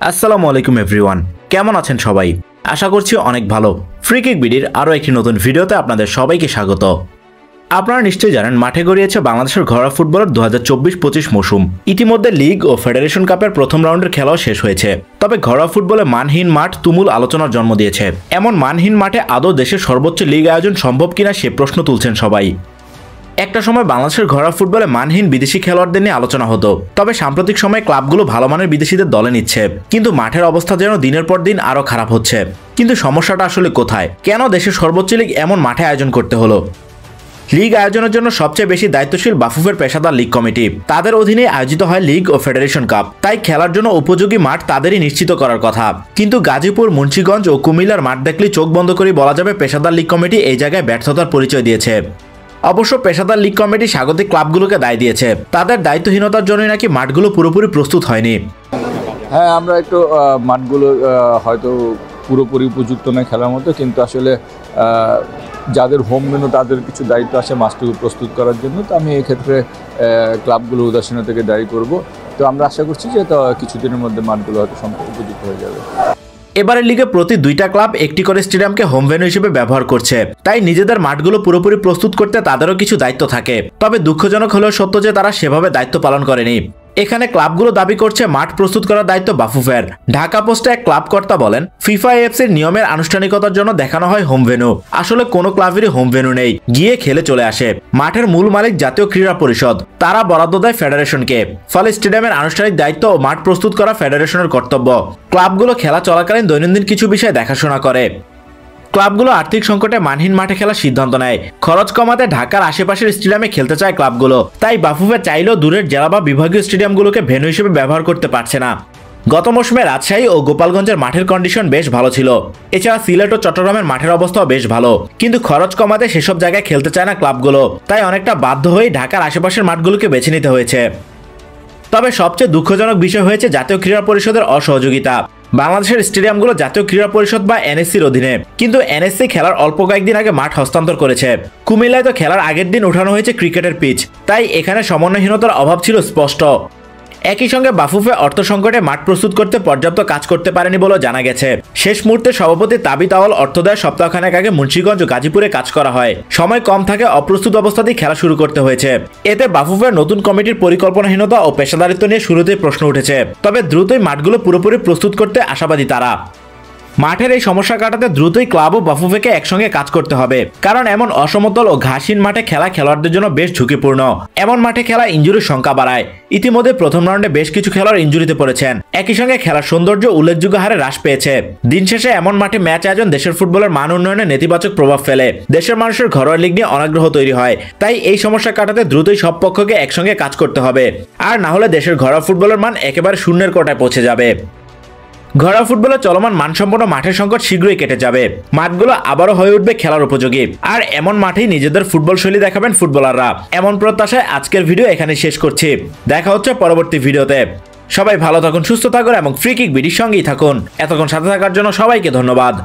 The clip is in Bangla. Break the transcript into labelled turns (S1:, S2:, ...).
S1: আসসালামু আলাইকুম এভরিওয়ান, কেমন আছেন সবাই? আশা করছি অনেক ভালো। ফ্রি কিক বিডির আরও একটি নতুন ভিডিওতে আপনাদের সবাইকে স্বাগত। আপনারা নিশ্চয়ই জানেন মাঠে গড়িয়েছে বাংলাদেশের ঘরোয়া ফুটবলের 2024-25 মৌসুম। ইতিমধ্যে লিগ ও ফেডারেশন কাপের প্রথম রাউন্ডের খেলাও শেষ হয়েছে। তবে ঘরোয়া ফুটবলে মানহীন মাঠ তুমুল আলোচনার জন্ম দিয়েছে। এমন মানহীন মাঠে আদৌ দেশের সর্বোচ্চ লিগ আয়োজন সম্ভব কিনা সে প্রশ্ন তুলছেন সবাই। একটা সময় বাংলাদেশের ঘরোয়া ফুটবলে মানহীন বিদেশি খেলোয়াড়দের নিয়ে আলোচনা হতো, তবে সাম্প্রতিক সময়ে ক্লাবগুলো ভালো মানের বিদেশিদের দলে নিচ্ছে, কিন্তু মাঠের অবস্থা যেন দিনের পর দিন আরও খারাপ হচ্ছে। কিন্তু সমস্যাটা আসলে কোথায়? কেন দেশের সর্বোচ্চ লিগ এমন মাঠে আয়োজন করতে হলো? লিগ আয়োজনের জন্য সবচেয়ে বেশি দায়িত্বশীল বাফুফের পেশাদার লিগ কমিটি। তাদের অধীনে আয়োজিত হয় লিগ ও ফেডারেশন কাপ, তাই খেলার জন্য উপযোগী মাঠ তাদেরই নিশ্চিত করার কথা। কিন্তু গাজীপুর, মুন্সিগঞ্জ ও কুমিল্লার মাঠ দেখলেই চোখ বন্ধ করে বলা যাবে পেশাদার লিগ কমিটি এই জায়গায় ব্যর্থতার পরিচয় দিয়েছে। অবশ্য পেশাদার লিগ কমিটি স্বাগতিক ক্লাবগুলোকে দায় দিয়েছে, তাদের দায়িত্বহীনতার জন্যই নাকি মাঠগুলো পুরোপুরি প্রস্তুত হয়নি।
S2: হ্যাঁ, আমরা একটু মাঠগুলো হয়তো পুরোপুরি উপযুক্ত নয় খেলার মতো, কিন্তু আসলে যাদের হোম মেনু তাদের কিছু দায়িত্ব আছে মাঠটুকু প্রস্তুত করার জন্য। তো আমি এক্ষেত্রে ক্লাবগুলো উদাসীনতাকে দায়ী করব। তো আমরা আশা করছি যে কিছুদিনের মধ্যে মাঠগুলো হয়তো সম্পূর্ণ উপযুক্ত হয়ে যাবে।
S1: এবারের লিগে প্রতি 2টা ক্লাব একটি করে স্টেডিয়ামকে হোম ভেন্যু হিসেবে ব্যবহার করছে, তাই নিজেদের মাঠগুলো পুরোপুরি প্রস্তুত করতে তাদেরও কিছু দায়িত্ব থাকে। তবে দুঃখজনক হলেও সত্য যে তারা সেভাবে দায়িত্ব পালন করেনি। এখানে ক্লাবগুলো দাবি করছে মাঠ প্রস্তুত করার দায়িত্ব বাফুফের। ঢাকা পোস্টে এক ক্লাব কর্তা বলেন, ফিফা এএফসির নিয়মের আনুষ্ঠানিকতার জন্য দেখানো হয় হোম ভেন্যু। আসলে কোনো ক্লাবেরই হোম ভেন্যু নেই, গিয়ে খেলে চলে আসে। মাঠের মূল মালিক জাতীয় ক্রীড়া পরিষদ, তারা বরাদ্দ দেয় ফেডারেশনকে। ফলে স্টেডিয়ামের আনুষ্ঠানিক দায়িত্ব ও মাঠ প্রস্তুত করা ফেডারেশনের কর্তব্য। ক্লাবগুলো খেলা চলাকালীন দৈনন্দিন কিছু বিষয় দেখাশোনা করে। ক্লাবগুলো আর্থিক সংকটে মানহীন মাঠে খেলার সিদ্ধান্ত নেয়। খরচ কমাতে ঢাকার আশেপাশের স্টেডিয়ামে খেলতে চায় ক্লাবগুলো, তাই বাফুফে চাইলেও দূরের জেলা বা বিভাগীয় স্টেডিয়ামগুলোকে ভেন্যু হিসেবে ব্যবহার করতে পারছে না। গত মৌসুমে রাজশাহী ও গোপালগঞ্জের মাঠের কন্ডিশন বেশ ভালো ছিল। এছাড়া সিলেট ও চট্টগ্রামের মাঠের অবস্থাও বেশ ভালো, কিন্তু খরচ কমাতে সেসব জায়গায় খেলতে চায় না ক্লাবগুলো, তাই অনেকটা বাধ্য হয়ে ঢাকার আশেপাশের মাঠগুলোকে বেছে নিতে হয়েছে। তবে সবচেয়ে দুঃখজনক বিষয় হয়েছে জাতীয় ক্রীড়া পরিষদের অসহযোগিতা। বাংলাদেশের স্টেডিয়ামগুলো জাতীয় ক্রীড়া পরিষদ বা এনএসসির অধীনে, কিন্তু এনএসসি খেলার অল্প কয়েকদিন আগে মাঠ হস্তান্তর করেছে। কুমিল্লায় তো খেলার আগের দিন উঠানো হয়েছে ক্রিকেটের পিচ, তাই এখানে সমন্বয়হীনতার অভাব ছিল স্পষ্ট। একই সঙ্গে বাফুফে অর্থ সংকটে মাঠ প্রস্তুত করতে পর্যাপ্ত কাজ করতে পারেনি বলেও জানা গেছে। শেষ মুহূর্তে সভাপতি তাবি তাওয়াল অর্থ দেয় সপ্তাহখানেক আগে মুন্সিগঞ্জ ও গাজীপুরে কাজ করা হয়। সময় কম থাকে, অপ্রস্তুত অবস্থাতেই খেলা শুরু করতে হয়েছে। এতে বাফুফের নতুন কমিটির পরিকল্পনাহীনতা ও পেশাদারিত্ব নিয়ে শুরুতেই প্রশ্ন উঠেছে। তবে দ্রুতই মাঠগুলো পুরোপুরি প্রস্তুত করতে আশাবাদী তারা। মাঠের এই সমস্যা কাটাতে দ্রুতই ক্লাব ও বাফুফেকে একসঙ্গে কাজ করতে হবে, কারণ এমন অসমতল ও ঘাসহীন মাঠে খেলা খেলোয়াড়দের জন্য বেশ ঝুঁকিপূর্ণ। এমন মাঠে খেলা ইনজুরির সংখ্যা বাড়ায়। ইতিমধ্যে প্রথম রাউন্ডে বেশ কিছু খেলোয়াড় ইনজুরিতে পড়েছেন। একই সঙ্গে খেলার সৌন্দর্য উল্লেখযোগ্য হারে হ্রাস পেয়েছে। দিন শেষে এমন মাঠে ম্যাচ আয়োজন দেশের ফুটবলের মান উন্নয়নে নেতিবাচক প্রভাব ফেলে। দেশের মানুষের ঘরোয়া লিগ নিয়ে অনাগ্রহ তৈরি হয়। তাই এই সমস্যা কাটাতে দ্রুতই সব পক্ষকে একসঙ্গে কাজ করতে হবে, আর না হলে দেশের ঘরোয়া ফুটবলের মান একেবারে শূন্যের কোটায় পৌঁছে যাবে। ঘরোয়া ফুটবলে চলমান মানসম্পন্ন মাঠের সংকট শীঘ্রই কেটে যাবে। মাঠগুলো আবারও হয়ে উঠবে খেলার উপযোগী, আর এমন মাঠেই নিজেদের ফুটবল শৈলী দেখাবেন ফুটবলাররা। এমন প্রত্যাশায় আজকের ভিডিও এখানে শেষ করছি। দেখা হচ্ছে পরবর্তী ভিডিওতে। সবাই ভালো থাকুন, সুস্থ থাকুন এবং ফ্রি কিক বিডির সঙ্গেই থাকুন। এতক্ষণ সাথে থাকার জন্য সবাইকে ধন্যবাদ।